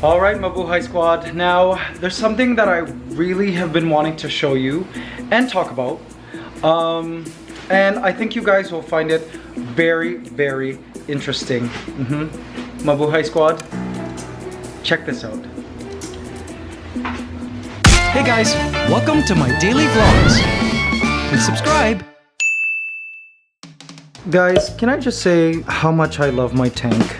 Alright, Mabuhay Squad. Now, there's something that I really have been wanting to show you and talk about. And I think you guys will find it very, very interesting. Mabuhay Squad, check this out. Hey guys, welcome to my daily vlogs. Please subscribe. Guys, can I just say how much I love my tank?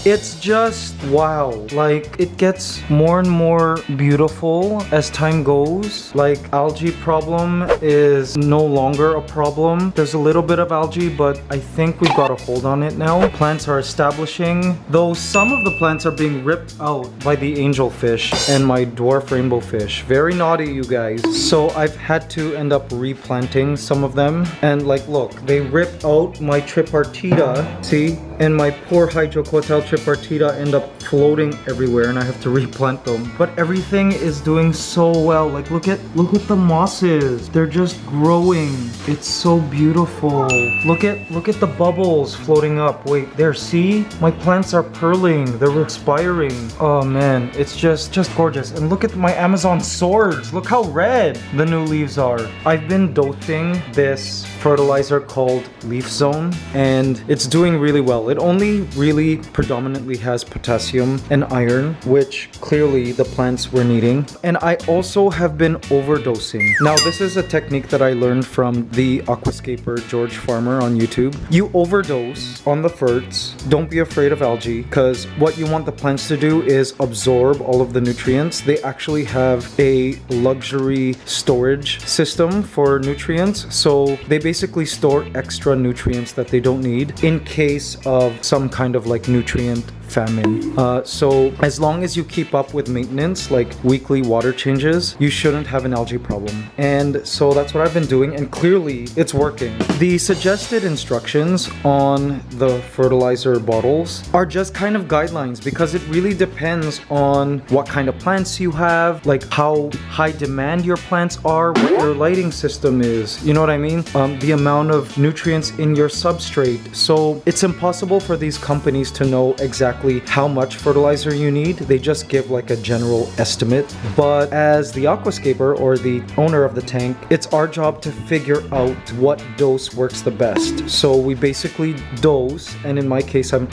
It's just wow. Like, it gets more and more beautiful as time goes. Like, algae problem is no longer a problem. There's a little bit of algae, but I think we've got a hold on it now. Plants are establishing, though some of the plants are being ripped out by the angelfish and my dwarf rainbow fish. Very naughty, you guys. So I've had to end up replanting some of them. And like, look, they ripped out my tripartita, see? And my poor hydrocotyl tripartita end up floating everywhere and I have to replant them. But everything is doing so well. Like, look at the mosses. They're just growing. It's so beautiful. Look at the bubbles floating up. Wait, there, see? My plants are pearling. They're expiring. Oh man, it's just gorgeous. And look at my Amazon swords. Look how red the new leaves are. I've been dosing this fertilizer called Leaf Zone and it's doing really well. It only really predominantly has potassium and iron, which clearly the plants were needing. And I also have been overdosing. Now, this is a technique that I learned from the aquascaper George Farmer on YouTube. You overdose on the ferts. Don't be afraid of algae, because what you want the plants to do is absorb all of the nutrients. They actually have a luxury storage system for nutrients. So they basically store extra nutrients that they don't need in case of some kind of like nutrient famine. So as long as you keep up with maintenance, like weekly water changes, you shouldn't have an algae problem. And so that's what I've been doing, and clearly it's working. The suggested instructions on the fertilizer bottles are just kind of guidelines, because it really depends on what kind of plants you have, like how high demand your plants are, what your lighting system is, you know what I mean? The amount of nutrients in your substrate. So it's impossible for these companies to know exactly how much fertilizer you need. They just give like a general estimate. But as the aquascaper or the owner of the tank, it's our job to figure out what dose works the best. So we basically dose, and in my case I'm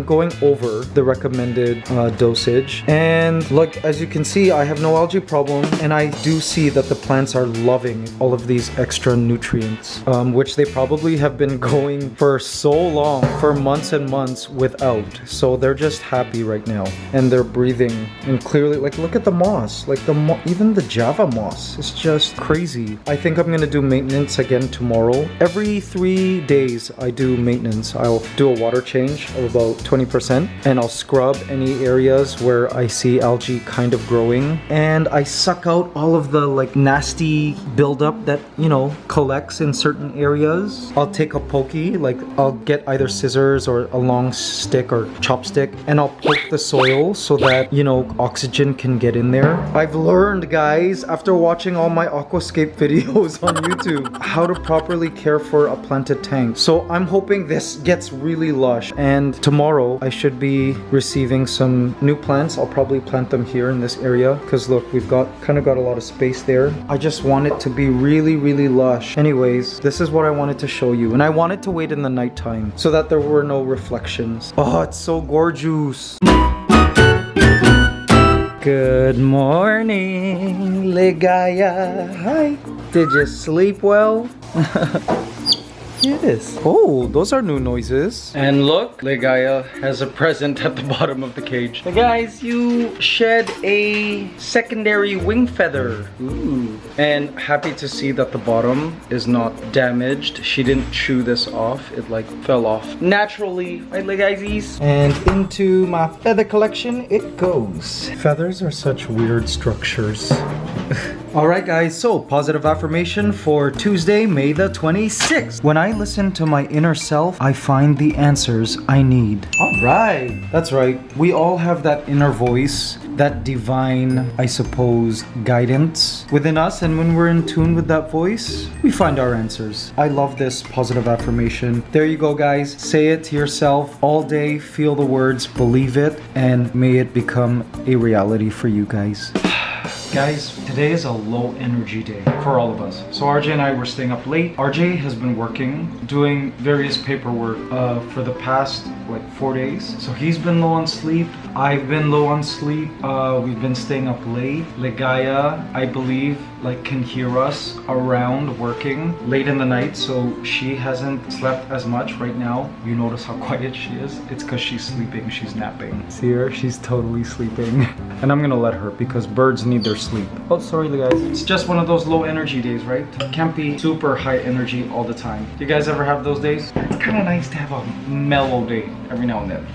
going over the recommended dosage. And like, as you can see, I have no algae problem, and I do see that the plants are loving all of these extra nutrients, which they probably have been going for so long, for months and months without. So they're just happy right now, and they're breathing. And clearly, like, look at the moss, like even the Java moss. It's just crazy. I think I'm gonna do maintenance again tomorrow. Every 3 days I do maintenance. I'll do a water change of about 20%, and I'll scrub any areas where I see algae kind of growing, and I suck out all of the like nasty buildup that, you know, collects in certain areas. I'll take a pokey, like I'll get either scissors or a long stick or chopstick, and I'll poke the soil so that, you know, oxygen can get in there. I've learned, guys, after watching all my aquascape videos on YouTube, how to properly care for a planted tank. So I'm hoping this gets really lush, and tomorrow I should be receiving some new plants. I'll probably plant them here in this area, because look, we've got a lot of space there. I just want it to be really, really lush. Anyways, this is what I wanted to show you, and I wanted to wait in the nighttime so that there were no reflections. Oh, it's so gorgeous. Good morning, Ligaya. Hi. Did you sleep well? Yes. Oh, those are new noises. And look, Ligaya has a present at the bottom of the cage. Hey guys, you shed a secondary wing feather. Ooh. And happy to see that the bottom is not damaged. She didn't chew this off. It like fell off naturally. Right, Ligaysies? And into my feather collection it goes. Feathers are such weird structures. Alright guys, so positive affirmation for Tuesday, May the 26th. When I listen to my inner self, I find the answers I need. Alright, that's right. We all have that inner voice, that divine, I suppose, guidance within us. And when we're in tune with that voice, we find our answers. I love this positive affirmation. There you go guys. Say it to yourself all day. Feel the words, believe it, and may it become a reality for you guys. Guys, today is a low energy day for all of us. So RJ and I were staying up late. RJ has been working, doing various paperwork for the past like 4 days. So he's been low on sleep. I've been low on sleep. We've been staying up late. Legaya, I believe, like can hear us around working late in the night. So she hasn't slept as much right now. You notice how quiet she is? It's because she's sleeping. She's napping. See her? She's totally sleeping. And I'm gonna let her because birds need their sleep. Oh, sorry guys. It's just one of those low energy days, right? Can't be super high energy all the time. Do you guys ever have those days? It's kind of nice to have a mellow day every now and then.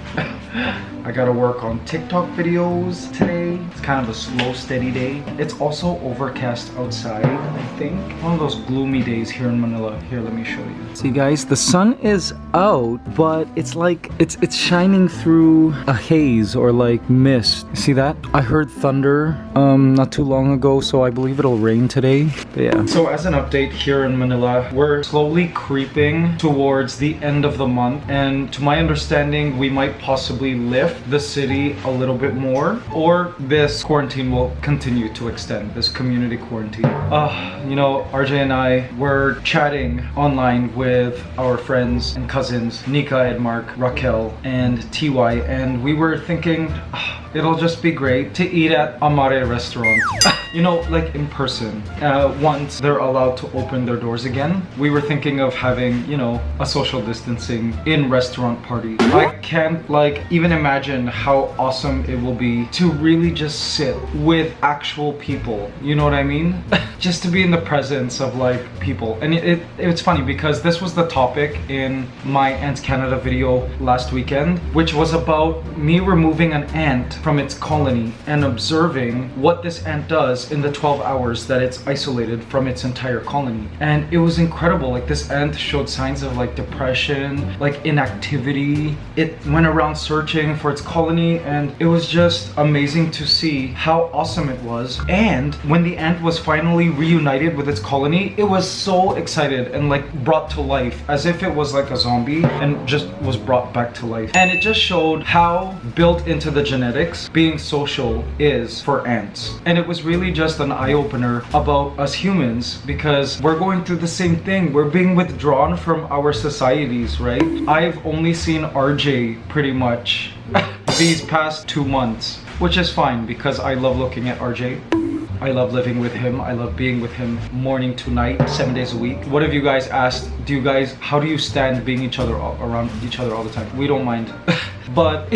I gotta work on TikTok videos today. It's kind of a slow, steady day. It's also overcast outside, I think. One of those gloomy days here in Manila. Here, let me show you. See guys, the sun is out, but it's like, it's shining through a haze or like mist. See that? I heard thunder not too long ago, so I believe it'll rain today. But yeah. So as an update here in Manila, we're slowly creeping towards the end of the month. And to my understanding, we might possibly lift the city a little bit more, or this quarantine will continue to extend, this community quarantine. You know, RJ and I were chatting online with our friends and cousins, Nika, Edmark, Raquel, and TY, and we were thinking, it'll just be great to eat at Amare restaurant. You know, like in person. Once they're allowed to open their doors again, we were thinking of having, you know, a social distancing in restaurant party. I can't like even imagine how awesome it will be to really just sit with actual people. You know what I mean? Just to be in the presence of like people. And it's funny because this was the topic in my ANTSCANADA video last weekend, which was about me removing an ant from its colony and observing what this ant does in the 12 hours that it's isolated from its entire colony. And it was incredible. Like this ant showed signs of like depression, like inactivity. It went around searching for its colony, and it was just amazing to see how awesome it was. And when the ant was finally reunited with its colony, it was so excited and like brought to life as if it was like a zombie and just was brought back to life. And it just showed how built into the genetics being social is for ants. And it was really just an eye-opener about us humans, because we're going through the same thing. We're being withdrawn from our societies, right? I've only seen RJ pretty much these past 2 months, which is fine because I love looking at RJ. I love living with him. I love being with him morning to night, 7 days a week. What have you guys asked? How do you stand being around each other all the time? We don't mind. But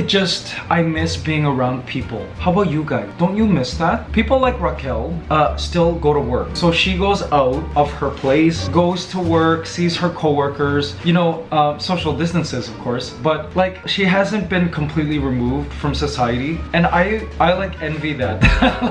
I miss being around people. How about you guys? Don't you miss that? People like Raquel still go to work. So she goes out of her place, goes to work, sees her coworkers, you know, social distances, of course, but like she hasn't been completely removed from society. And I like envy that.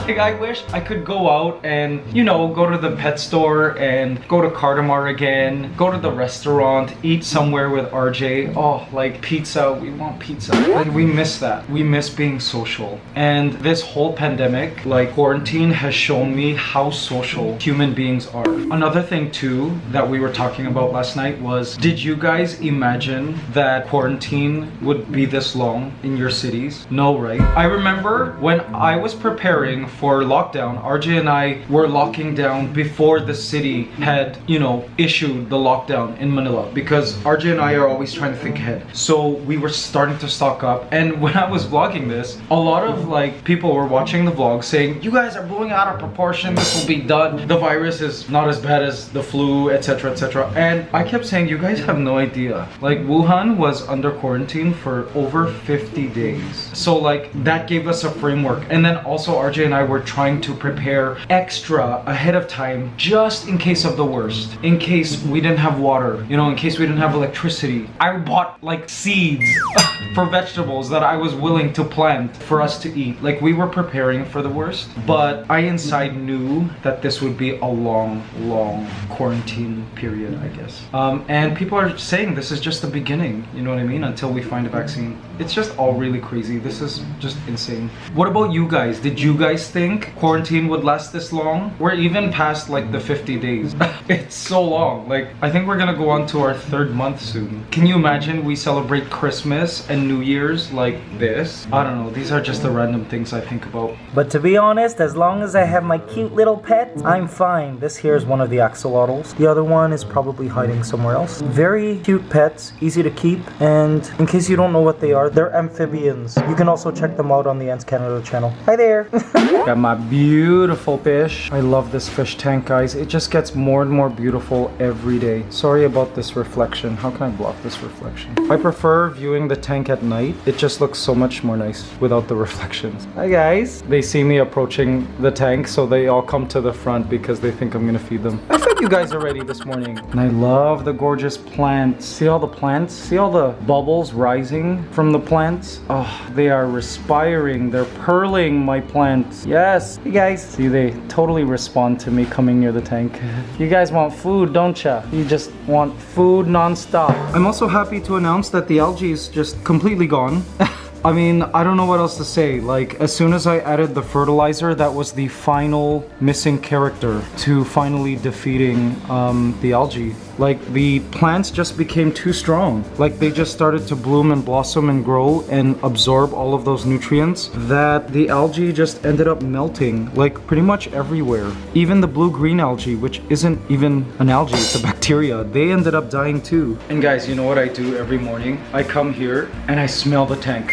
Like I wish I could go out and, you know, go to the pet store and go to Cardamar again, go to the restaurant, eat somewhere with RJ. Oh, like pizza. We want pizza. Like we miss that. We miss being social. And this whole pandemic, like quarantine, has shown me how social human beings are. Another thing too that we were talking about last night was, did you guys imagine that quarantine would be this long in your cities? No, right? I remember when I was preparing for lockdown, RJ and I were locking down before the city had, you know, issued the lockdown in Manila, because RJ and I are always trying to think ahead. So we were starting to stock up, and when I was vlogging this, a lot of like people were watching the vlog saying, you guys are blowing out of proportion, this will be done, the virus is not as bad as the flu, etc, etc. And I kept saying, you guys have no idea. Like Wuhan was under quarantine for over 50 days. So like that gave us a framework. And then also RJ and I were trying to prepare prepare extra ahead of time just in case of the worst. In case we didn't have water, you know, in case we didn't have electricity. I bought like seeds for vegetables that I was willing to plant for us to eat. Like we were preparing for the worst, but I inside knew that this would be a long quarantine period, I guess. And people are saying this is just the beginning, you know what I mean? Until we find a vaccine. It's just all really crazy. This is just insane. What about you guys? Did you guys think quarantine would last this long? We're even past like the 50 days. It's so long. Like, I think we're gonna go on to our 3rd month soon. Can you imagine we celebrate Christmas and New Year's like this? I don't know. These are just the random things I think about. But to be honest, as long as I have my cute little pet, I'm fine. This here is one of the axolotls. The other one is probably hiding somewhere else. Very cute pets, easy to keep, and in case you don't know what they are, they're amphibians. You can also check them out on the ANTSCANADA channel. Hi there! Got my beautiful fish. I love this fish tank, guys. It just gets more and more beautiful every day. Sorry about this reflection. How can I block this reflection? I prefer viewing the tank at night. It just looks so much more nice without the reflections. Hi guys! They see me approaching the tank, so they all come to the front because they think I'm gonna feed them. I fed you guys already this morning. And I love the gorgeous plants. See all the plants? See all the bubbles rising from the plants? Oh, they are respiring. They're purling, my plants. Yes. Hey guys. See, they totally respond to me coming near the tank. You guys want food, don't ya? You just want food non-stop. I'm also happy to announce that the algae is just completely gone. I mean, I don't know what else to say. Like, as soon as I added the fertilizer, that was the final missing character to finally defeating the algae. Like, the plants just became too strong. Like, they just started to bloom and blossom and grow and absorb all of those nutrients that the algae just ended up melting, like, pretty much everywhere. Even the blue-green algae, which isn't even an algae, it's a bacteria, they ended up dying too. And guys, you know what I do every morning? I come here and I smell the tank.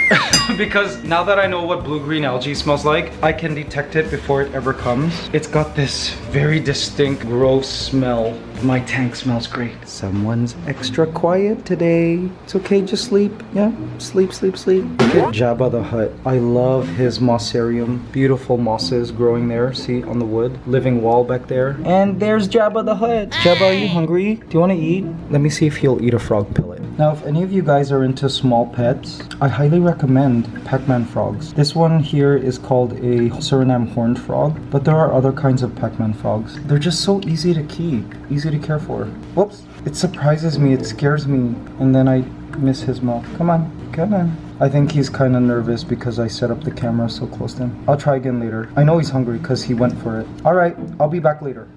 Because now that I know what blue-green algae smells like, I can detect it before it ever comes. It's got this very distinct, gross smell. My tank smells great. Someone's extra quiet today. It's okay, just sleep. Yeah, sleep, sleep, sleep. Look at Jabba the Hutt. I love his mossarium. Beautiful mosses growing there. See, on the wood. Living wall back there. And there's Jabba the Hutt. Jabba, are you hungry? Do you want to eat? Let me see if he'll eat a frog pellet. Now, if any of you guys are into small pets, I highly recommend Pac-Man frogs. This one here is called a Suriname horned frog, but there are other kinds of Pac-Man frogs. They're just so easy to keep, easy to care for. Whoops, it surprises me, it scares me, and then I miss his mouth. Come on, come on. I think he's kind of nervous because I set up the camera so close to him. I'll try again later. I know he's hungry because he went for it. All right, I'll be back later.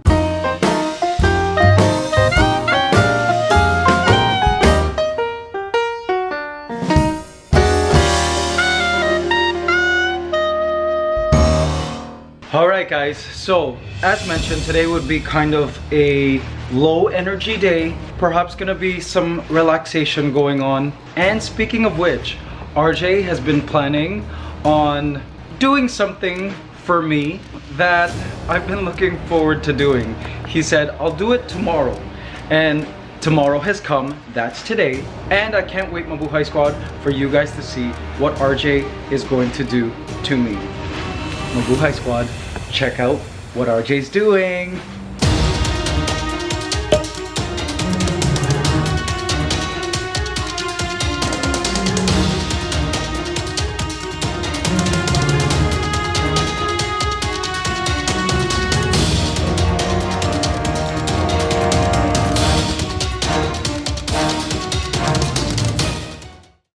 Alright guys, so as mentioned, today would be kind of a low energy day. Perhaps gonna be some relaxation going on. And speaking of which, RJ has been planning on doing something for me that I've been looking forward to doing. He said, I'll do it tomorrow. And tomorrow has come, that's today. And I can't wait, Mabuhay Squad, for you guys to see what RJ is going to do to me. Mabuhay Squad, check out what RJ's doing.